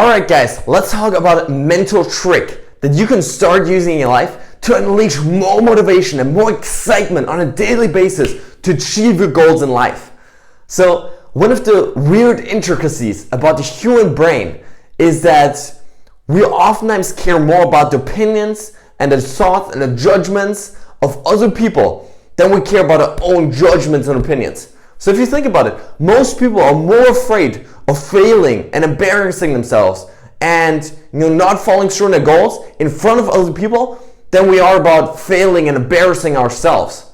Alright guys, let's talk about a mental trick that you can start using in your life to unleash more motivation and more excitement on a daily basis to achieve your goals in life. So one of the weird intricacies about the human brain is that we oftentimes care more about the opinions and the thoughts and the judgments of other people than we care about our own judgments and opinions. So if you think about it, most people are more afraid of failing and embarrassing themselves and not following through on their goals in front of other people than we are about failing and embarrassing ourselves.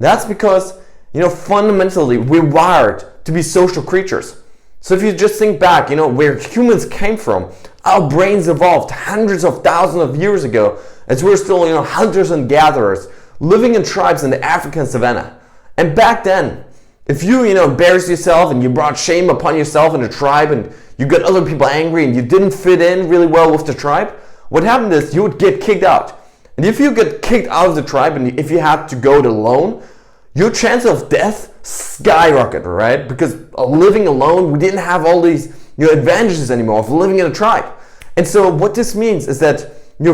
That's because fundamentally we're wired to be social creatures. So if you just think back, where humans came from, our brains evolved hundreds of thousands of years ago as we're still hunters and gatherers living in tribes in the African savannah. And back then, if you embarrassed yourself and you brought shame upon yourself in the tribe and you got other people angry and you didn't fit in really well with the tribe, what happened is you would get kicked out. And if you get kicked out of the tribe and if you had to go it alone, your chance of death skyrocketed, right? Because living alone, we didn't have all these advantages anymore of living in a tribe. And so what this means is that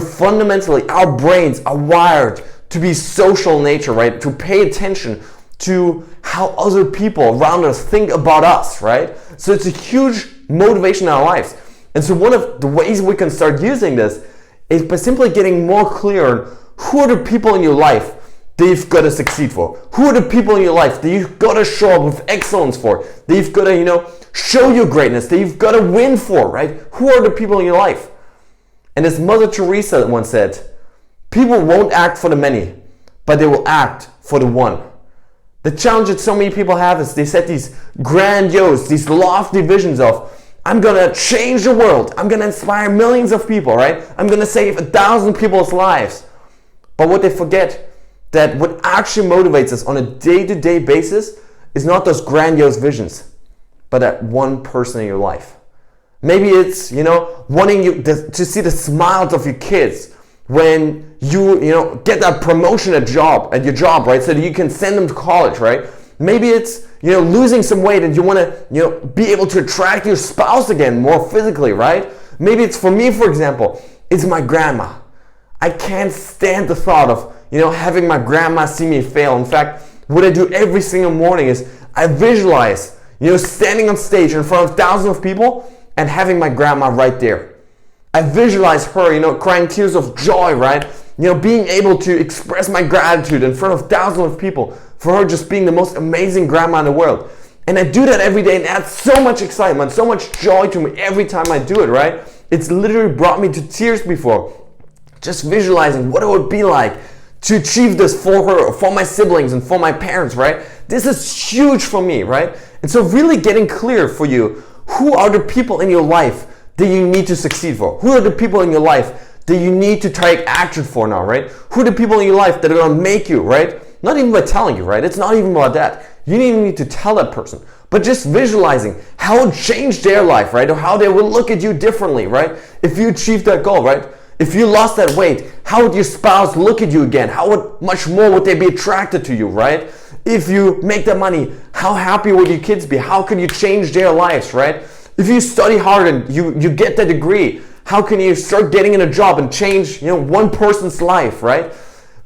fundamentally our brains are wired to be social in nature, right? To pay attention to how other people around us think about us, right? So it's a huge motivation in our lives. And so one of the ways we can start using this is by simply getting more clear on who are the people in your life that you've got to succeed for. Who are the people in your life that you've got to show up with excellence for, that you've got to, show your greatness, that you've got to win for, right? Who are the people in your life? And as Mother Theresa once said, people won't act for the many, but they will act for the one. The challenge that so many people have is they set these grandiose, these lofty visions of, I'm going to change the world. I'm going to inspire millions of people, right? I'm going to save 1,000 people's lives. But what they forget, that what actually motivates us on a day-to-day basis is not those grandiose visions, but that one person in your life. Maybe it's, wanting to see the smiles of your kids when you get that promotion at your job, right? So that you can send them to college, right? Maybe it's losing some weight and you want to be able to attract your spouse again more physically, right? Maybe it's, for me, for example, it's my grandma. I can't stand the thought of having my grandma see me fail. In fact, what I do every single morning is I visualize standing on stage in front of thousands of people and having my grandma right there. I visualize her, crying tears of joy, right? Being able to express my gratitude in front of thousands of people for her just being the most amazing grandma in the world. And I do that every day and it adds so much excitement, so much joy to me every time I do it, right? It's literally brought me to tears before. Just visualizing what it would be like to achieve this for her, or for my siblings and for my parents, right? This is huge for me, right? And so really getting clear for you, who are the people in your life that you need to succeed for? Who are the people in your life that you need to take action for now, right? Who are the people in your life that are going to make you, right? Not even by telling you, right? It's not even about that. You don't even need to tell that person, but just visualizing how it would change their life, right? Or how they will look at you differently, right? If you achieve that goal, right? If you lost that weight, how would your spouse look at you again? How much more would they be attracted to you, right? If you make that money, how happy would your kids be? How can you change their lives, right? If you study hard and you get that degree, how can you start getting in a job and change one person's life, right?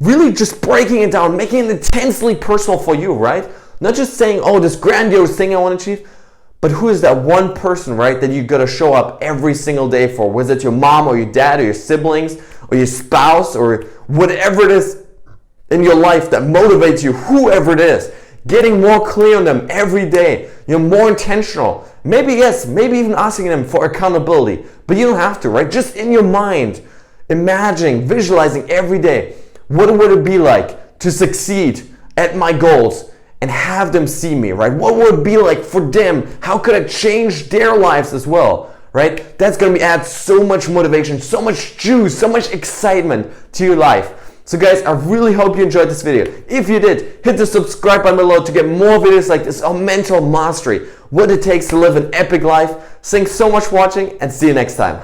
Really just breaking it down, making it intensely personal for you, right? Not just saying, oh, this grandiose thing I want to achieve, but who is that one person, right, that you got to show up every single day for? Was it your mom or your dad or your siblings or your spouse or whatever it is in your life that motivates you, whoever it is? Getting more clear on them every day, more intentional. Maybe even asking them for accountability, but you don't have to, right? Just in your mind, imagining, visualizing every day, what would it be like to succeed at my goals and have them see me, right? What would it be like for them? How could I change their lives as well, right? That's going to add so much motivation, so much juice, so much excitement to your life. So guys, I really hope you enjoyed this video. If you did, hit the subscribe button below to get more videos like this on mental mastery, what it takes to live an epic life. Thanks so much for watching and see you next time.